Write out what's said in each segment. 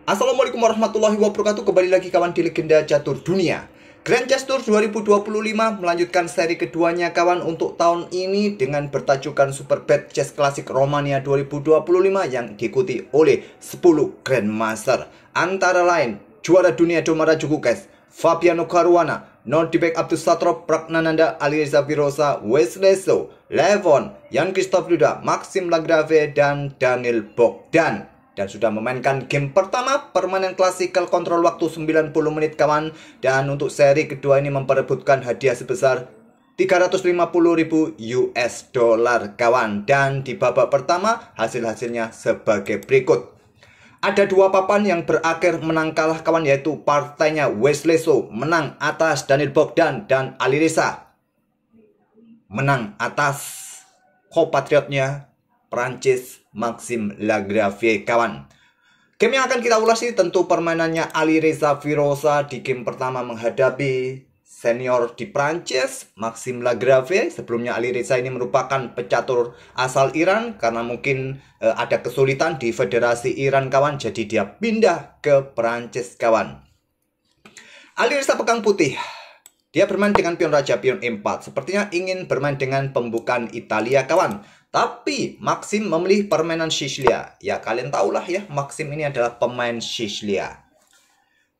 Assalamualaikum warahmatullahi wabarakatuh. Kembali lagi kawan di Legenda Catur Dunia. Grand Chess Tour 2025 melanjutkan seri keduanya kawan untuk tahun ini dengan bertajukan Super Bad Chess Classic Romania 2025 yang diikuti oleh 10 Grandmaster. Antara lain juara dunia Domara Djokovic, Fabiano Caruana, Nordibek Abdussatrov, Pragnananda, Alireza Firoza, Wesley So, Levon, Jan-Christoph Duda, Maxim Lagrave, dan Daniil Bogdan. Dan sudah memainkan game pertama permainan klasikal kontrol waktu 90 menit kawan. Dan untuk seri kedua ini memperebutkan hadiah sebesar 350.000 US dollar kawan. Dan di babak pertama hasil-hasilnya sebagai berikut. Ada dua papan yang berakhir menang kalah kawan, yaitu partainya Wesley So menang atas Daniil Bogdan dan Alireza menang atas compatriotnya Prancis Maxim Lagrave kawan. Game yang akan kita ulas ini tentu permainannya Alireza Firoza di game pertama menghadapi senior di Prancis Maxim Lagrave. Sebelumnya Alireza ini merupakan pecatur asal Iran karena mungkin ada kesulitan di Federasi Iran kawan, jadi dia pindah ke Prancis kawan. Alireza pegang putih. Dia bermain dengan pion raja, pion E4. Sepertinya ingin bermain dengan pembukaan Italia kawan. Tapi Maxim memilih permainan Sicilia. Ya kalian tahulah ya, Maxim ini adalah pemain Sicilia.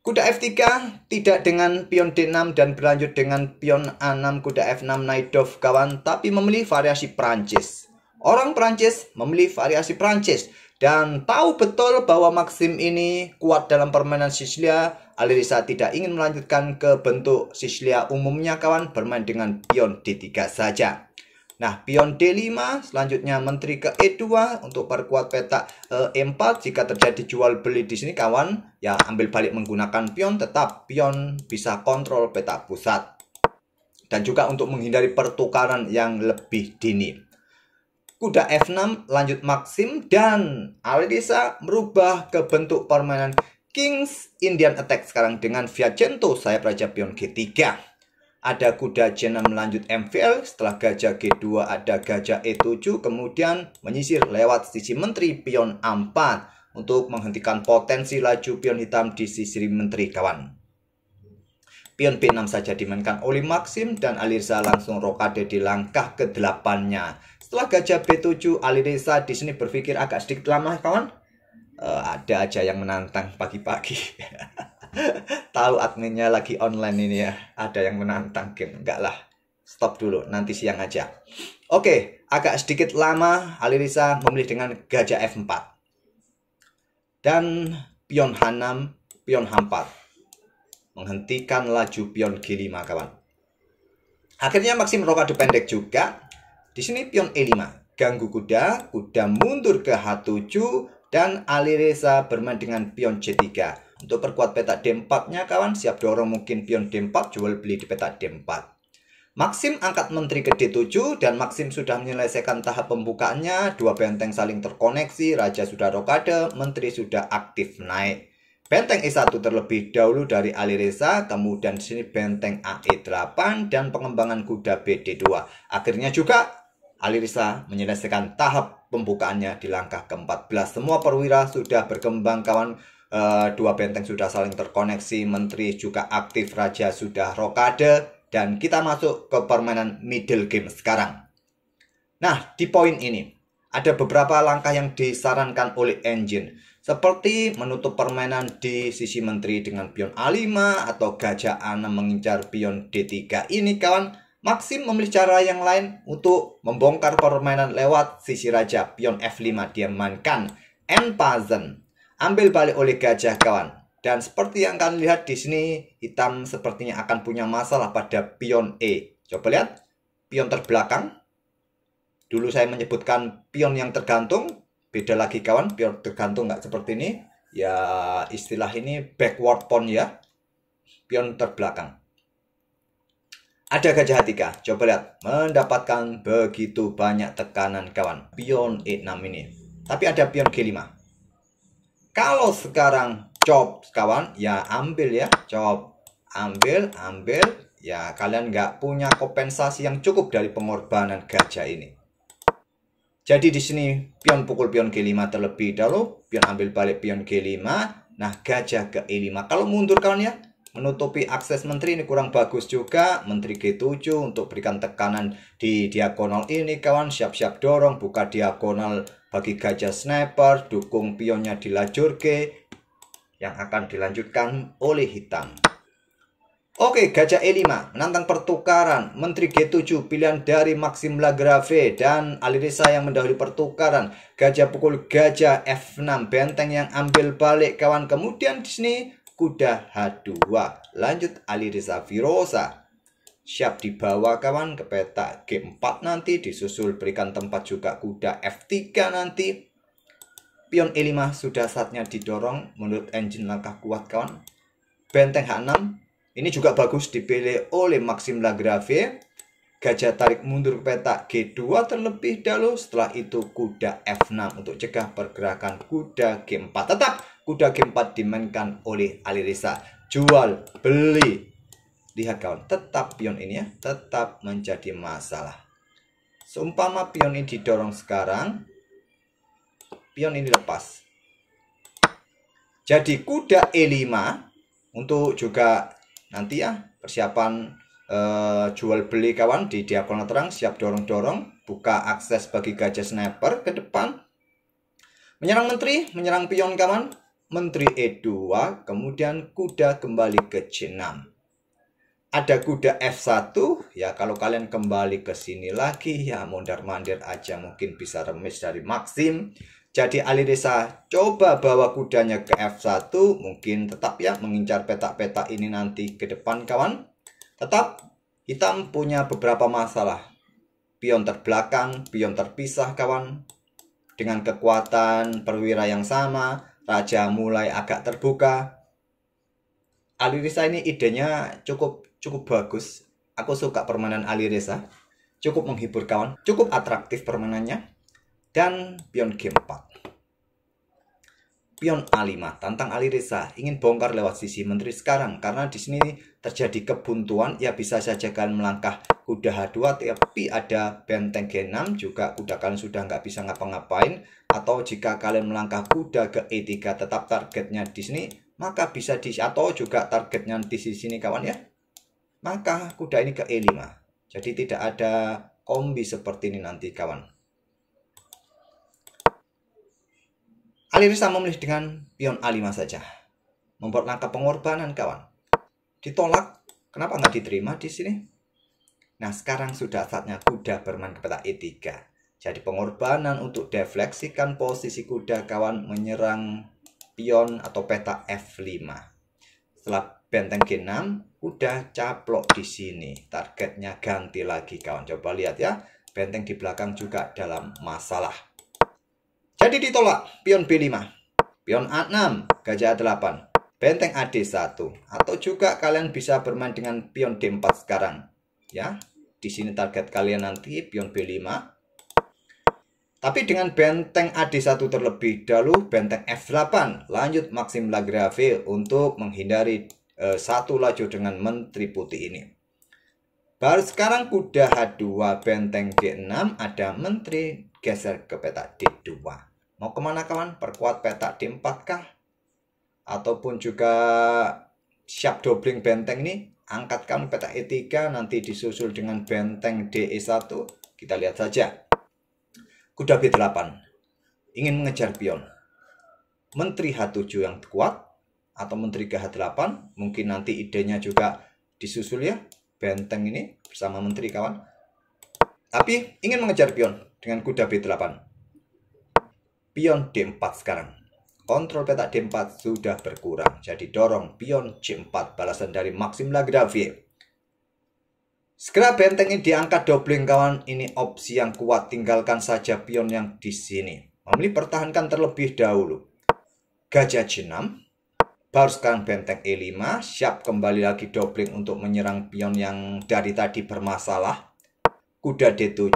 Kuda F3 tidak dengan pion D6 dan berlanjut dengan pion A6, kuda F6, knight dove kawan. Tapi memilih variasi Prancis. Orang Prancis memilih variasi Prancis. Dan tahu betul bahwa Maxim ini kuat dalam permainan Sicilia. Alireza tidak ingin melanjutkan ke bentuk Sicilia umumnya kawan, bermain dengan pion D3 saja. Nah, pion D5, selanjutnya menteri ke E2 untuk perkuat peta E4. Jika terjadi jual beli di sini kawan, ya ambil balik menggunakan pion, tetap pion bisa kontrol peta pusat. Dan juga untuk menghindari pertukaran yang lebih dini. Kuda F6 lanjut Maxim dan Alireza merubah ke bentuk permainan King's Indian Attack sekarang dengan Fianchetto sayap raja pion G3. Ada kuda J6 lanjut MVL, setelah gajah G2 ada gajah E7, kemudian menyisir lewat sisi menteri pion A4 untuk menghentikan potensi laju pion hitam di sisi menteri kawan. Pion B6 saja dimainkan oleh Maxim dan Alireza langsung rokade di langkah ke-8-nya. Setelah gajah B7, Alireza di sini berpikir agak sedikit lama kawan. Ada aja yang menantang pagi-pagi. Tahu adminnya lagi online ini ya. Ada yang menantang game. Enggak lah. Stop dulu. Nanti siang aja. Oke. Agak sedikit lama. Alireza memilih dengan gajah F4. Dan pion H6. Pion H4. Menghentikan laju pion G5 kawan. Akhirnya Maxim rokade pendek juga. Di sini pion E5. Ganggu kuda. Kuda mundur ke H7. Dan Alireza bermain dengan pion C3. Untuk perkuat peta D4-nya kawan, siap dorong mungkin pion D4, jual beli di peta D4. Maxim angkat menteri ke D7 dan Maxim sudah menyelesaikan tahap pembukaannya. Dua benteng saling terkoneksi, raja sudah rokade, menteri sudah aktif naik. Benteng E1 terlebih dahulu dari Alireza, kemudian di sini benteng AE8 dan pengembangan kuda BD2. Akhirnya juga Alireza menyelesaikan tahap pembukaannya di langkah ke-14. Semua perwira sudah berkembang kawan. Dua benteng sudah saling terkoneksi, menteri juga aktif, raja sudah rokade, dan kita masuk ke permainan middle game sekarang. Nah, di poin ini ada beberapa langkah yang disarankan oleh engine, seperti menutup permainan di sisi menteri dengan pion A5 atau gajah A6 mengincar pion D3 ini kawan. Maxim memilih cara yang lain untuk membongkar permainan lewat sisi raja, pion F5 dia mainkan N-Pazen. Ambil balik oleh gajah kawan. Dan seperti yang kalian lihat di sini, hitam sepertinya akan punya masalah pada pion E. Coba lihat, pion terbelakang. Dulu saya menyebutkan pion yang tergantung. Beda lagi kawan, pion tergantung nggak seperti ini. Ya istilah ini backward pawn ya. Pion terbelakang. Ada gajah H3. Coba lihat, mendapatkan begitu banyak tekanan kawan. Pion E6 ini. Tapi ada pion G5. Kalau sekarang chop kawan, ya ambil ya, chop, ambil, ya kalian nggak punya kompensasi yang cukup dari pengorbanan gajah ini. Jadi di sini pion pukul pion G5 terlebih dahulu, pion ambil balik pion G5. Nah, gajah ke E5. Kalau mundur kawan ya, menutupi akses menteri ini kurang bagus juga. Menteri G7 untuk berikan tekanan di diagonal ini kawan. Siap-siap dorong, buka diagonal bagi gajah sniper. Dukung pionnya di lajur G yang akan dilanjutkan oleh hitam. Oke, gajah E5 menantang pertukaran. Menteri G7 pilihan dari Maxim Lagrave dan Alireza yang mendahului pertukaran. Gajah pukul gajah F6, benteng yang ambil balik kawan. Kemudian di sini kuda H2. Lanjut Alireza Firoza. Siap dibawa kawan ke peta G4 nanti, disusul berikan tempat juga kuda F3 nanti. Pion E5 sudah saatnya didorong menurut engine langkah kuat kawan. Benteng H6 ini juga bagus dipilih oleh Maxim Lagrave. Gajah tarik mundur ke peta G2 terlebih dahulu. Setelah itu kuda F6 untuk cegah pergerakan kuda G4. Tetap kuda G4 dimainkan oleh Alireza. Jual, beli. Lihat kawan, tetap pion ini ya, tetap menjadi masalah. Seumpama pion ini didorong sekarang, pion ini lepas. Jadi kuda E5 untuk juga nanti ya persiapan jual beli kawan di diagonal terang, siap dorong-dorong, buka akses bagi gajah sniper ke depan. Menyerang menteri, menyerang pion kawan. Menteri E2, kemudian kuda kembali ke C6. Ada kuda F1, ya kalau kalian kembali ke sini lagi ya mondar-mandir aja mungkin bisa remis dari Maxim. Jadi Alireza coba bawa kudanya ke F1, mungkin tetap ya mengincar petak-petak ini nanti ke depan kawan. Tetap hitam punya beberapa masalah. Pion terbelakang, pion terpisah kawan. Dengan kekuatan perwira yang sama, raja mulai agak terbuka. Alireza ini idenya cukup bagus. Aku suka permainan Alireza. Cukup menghibur kawan, cukup atraktif permainannya. Dan pion G4. Pion A5 tantang Alireza ingin bongkar lewat sisi menteri sekarang karena di sini terjadi kebuntuan. Ya bisa saja kalian melangkah kuda H2 tapi ada benteng G6 juga kuda kalian sudah nggak bisa ngapa-ngapain. Atau jika kalian melangkah kuda ke E3 tetap targetnya di sini maka bisa di atau juga targetnya di sini kawan ya. Maka kuda ini ke E5. Jadi tidak ada kombi seperti ini nanti kawan. Alireza memilih dengan pion A5 saja. Membuat langkah pengorbanan kawan. Ditolak. Kenapa nggak diterima di sini? Nah sekarang sudah saatnya kuda bermain ke peta E3. Jadi pengorbanan untuk defleksikan posisi kuda kawan menyerang pion atau peta F5. Setelah benteng G6, kuda caplok di sini. Targetnya ganti lagi kawan. Coba lihat ya. Benteng di belakang juga dalam masalah. Jadi ditolak pion B5, pion A6, gajah A8, benteng AD1, atau juga kalian bisa bermain dengan pion D4 sekarang. Ya, di sini target kalian nanti pion B5. Tapi dengan benteng AD1 terlebih dahulu, benteng F8, lanjut Maxim Lagrave untuk menghindari satu laju dengan menteri putih ini. Baru sekarang kuda H2, benteng G6, ada menteri geser ke peta D2. Mau kemana kawan? Perkuat peta D4 kah? Ataupun juga siap doubling benteng ini? Angkatkan peta E3 nanti disusul dengan benteng DE1. Kita lihat saja. Kuda B8 ingin mengejar pion. Menteri H7 yang kuat atau menteri ke H8. Mungkin nanti idenya juga disusul ya. Benteng ini bersama menteri kawan. Tapi ingin mengejar pion dengan kuda B8. Pion D4 sekarang. Kontrol peta D4 sudah berkurang. Jadi dorong pion C4. Balasan dari Maxim Lagrave. Segera benteng ini diangkat doubling kawan. Ini opsi yang kuat. Tinggalkan saja pion yang di sini. Memilih pertahankan terlebih dahulu. Gajah C6. Baru sekarang benteng E5. Siap kembali lagi doubling untuk menyerang pion yang dari tadi bermasalah. Kuda D7.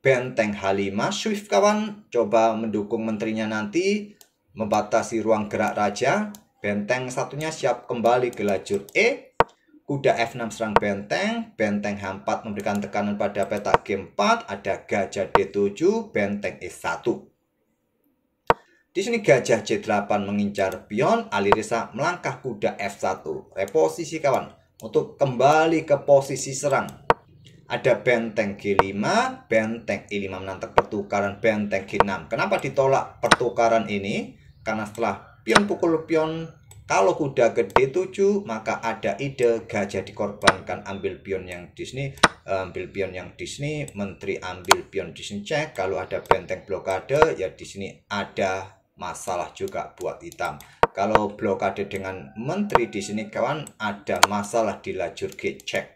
Benteng H5, Swift kawan, coba mendukung menterinya nanti, membatasi ruang gerak raja. Benteng satunya siap kembali ke lajur E. Kuda F6 serang benteng, benteng H4 memberikan tekanan pada peta G4, ada gajah D7, benteng E1. Di sini gajah C8 mengincar pion, Alireza melangkah kuda F1. Reposisi kawan untuk kembali ke posisi serang. Ada benteng G5, benteng E5 menantang pertukaran benteng G6. Kenapa ditolak pertukaran ini? Karena setelah pion pukul pion, kalau kuda ke D7, maka ada ide gajah dikorbankan, ambil pion yang di sini, menteri ambil pion di sini cek. Kalau ada benteng blokade, ya di sini ada masalah juga buat hitam. Kalau blokade dengan menteri di sini kawan, ada masalah di lajur G cek.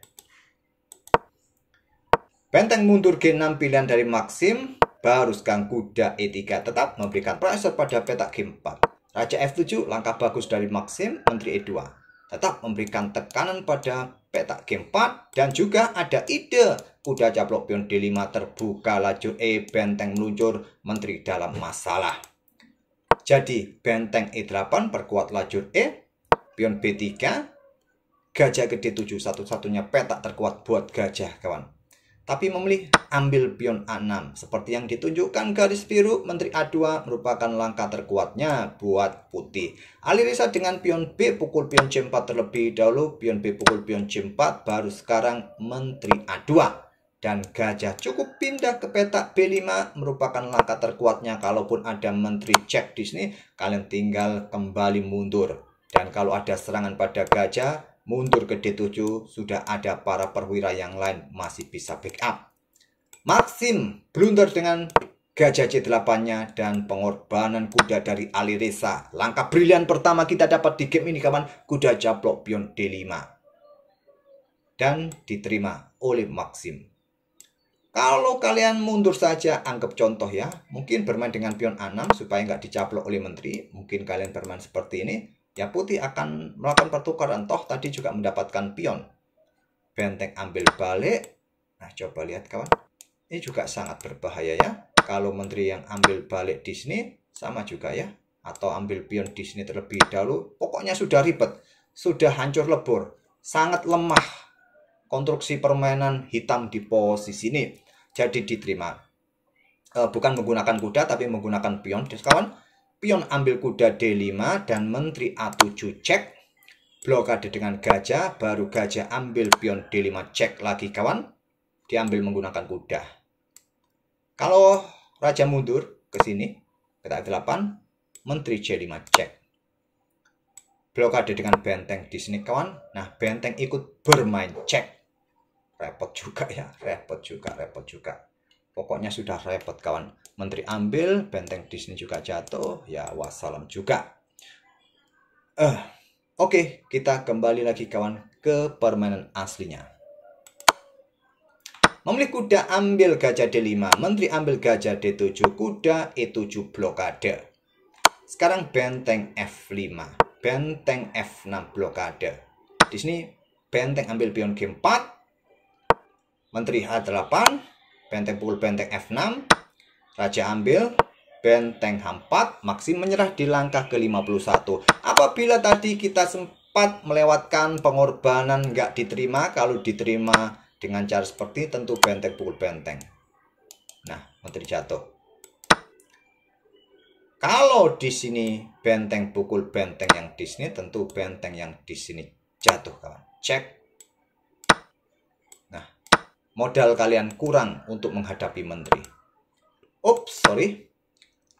Benteng mundur G6 pilihan dari Maxim, baru sekarang kuda E3 tetap memberikan pressure pada petak G4. Raja F7 langkah bagus dari Maxim, menteri E2 tetap memberikan tekanan pada petak G4, dan juga ada ide kuda caplok pion D5 terbuka lajur E, benteng meluncur, menteri dalam masalah. Jadi benteng E8 perkuat lajur E, pion B3, gajah ke D7 satu-satunya petak terkuat buat gajah kawan. Tapi memilih ambil pion A6 seperti yang ditunjukkan garis biru, menteri A2 merupakan langkah terkuatnya buat putih. Alireza dengan pion B pukul pion C4 terlebih dahulu, pion B pukul pion C4, baru sekarang menteri A2. Dan gajah cukup pindah ke petak B5 merupakan langkah terkuatnya. Kalaupun ada menteri cek di sini, kalian tinggal kembali mundur. Dan kalau ada serangan pada gajah, mundur ke D7, sudah ada para perwira yang lain masih bisa backup. Maxim blunder dengan gajah C8-nya dan pengorbanan kuda dari Alireza. Langkah brilian pertama kita dapat di game ini kawan, kuda caplok pion D5. Dan diterima oleh Maxim. Kalau kalian mundur saja, anggap contoh ya, mungkin bermain dengan pion A6 supaya nggak dicaplok oleh menteri. Mungkin kalian bermain seperti ini. Ya putih akan melakukan pertukaran, toh tadi juga mendapatkan pion. Benteng ambil balik. Nah coba lihat kawan, ini juga sangat berbahaya ya. Kalau menteri yang ambil balik di sini sama juga ya, atau ambil pion di sini terlebih dahulu. Pokoknya sudah ribet, sudah hancur lebur, sangat lemah konstruksi permainan hitam di posisi ini. Jadi diterima, bukan menggunakan kuda tapi menggunakan pion kawan. Pion ambil kuda D5 dan menteri A7 cek. Blokade dengan gajah, baru gajah ambil pion D5 cek lagi kawan. Diambil menggunakan kuda. Kalau raja mundur ke sini, petak 8, menteri C5 cek. Blokade dengan benteng di sini kawan. Nah, benteng ikut bermain cek. Repot juga ya, repot juga. Pokoknya sudah repot kawan. Menteri ambil, benteng di sini juga jatuh, ya wassalam juga. Oke, kita kembali lagi kawan ke permainan aslinya. Memilih kuda ambil gajah D5, menteri ambil gajah D7, kuda E7 blokade. Sekarang benteng F5, benteng F6 blokade. Di sini benteng ambil pion G4, menteri H8, benteng pukul benteng F6, raja ambil, benteng H4, Maxim menyerah di langkah ke-51. Apabila tadi kita sempat melewatkan pengorbanan nggak diterima, kalau diterima dengan cara seperti tentu benteng pukul benteng. Nah, menteri jatuh. Kalau di sini benteng pukul benteng yang di sini, tentu benteng yang di sini jatuh kawan. Cek. Nah, modal kalian kurang untuk menghadapi menteri. Ups, sorry.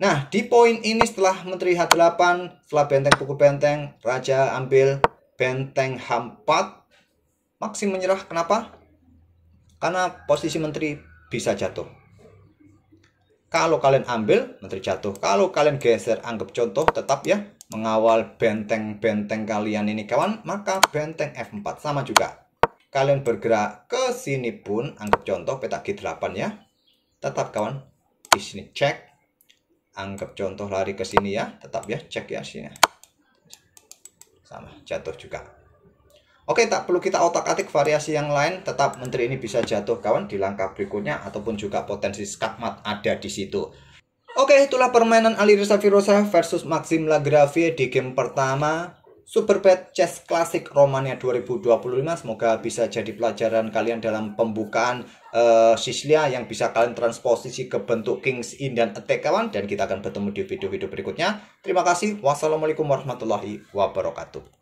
Nah, di poin ini setelah menteri H8, setelah benteng pukul benteng, raja ambil, benteng H4, Maxim menyerah. Kenapa? Karena posisi menteri bisa jatuh. Kalau kalian ambil, menteri jatuh. Kalau kalian geser, anggap contoh tetap ya, mengawal benteng-benteng kalian ini kawan, maka benteng F4 sama juga. Kalian bergerak ke sini pun, anggap contoh petak G8 ya. Tetap kawan. Di sini cek, anggap contoh lari ke sini ya, tetap ya cek ya sini, sama jatuh juga. Oke, tak perlu kita otak-atik variasi yang lain, tetap menteri ini bisa jatuh kawan di langkah berikutnya, ataupun juga potensi skakmat ada di situ. Oke, itulah permainan Alireza Firoza versus Maxim Lagrave di game pertama. Superbet Chess Classic Romania 2025. Semoga bisa jadi pelajaran kalian dalam pembukaan Sicilia yang bisa kalian transposisi ke bentuk King's In dan Attack kawan. Dan kita akan bertemu di video-video berikutnya. Terima kasih. Wassalamualaikum warahmatullahi wabarakatuh.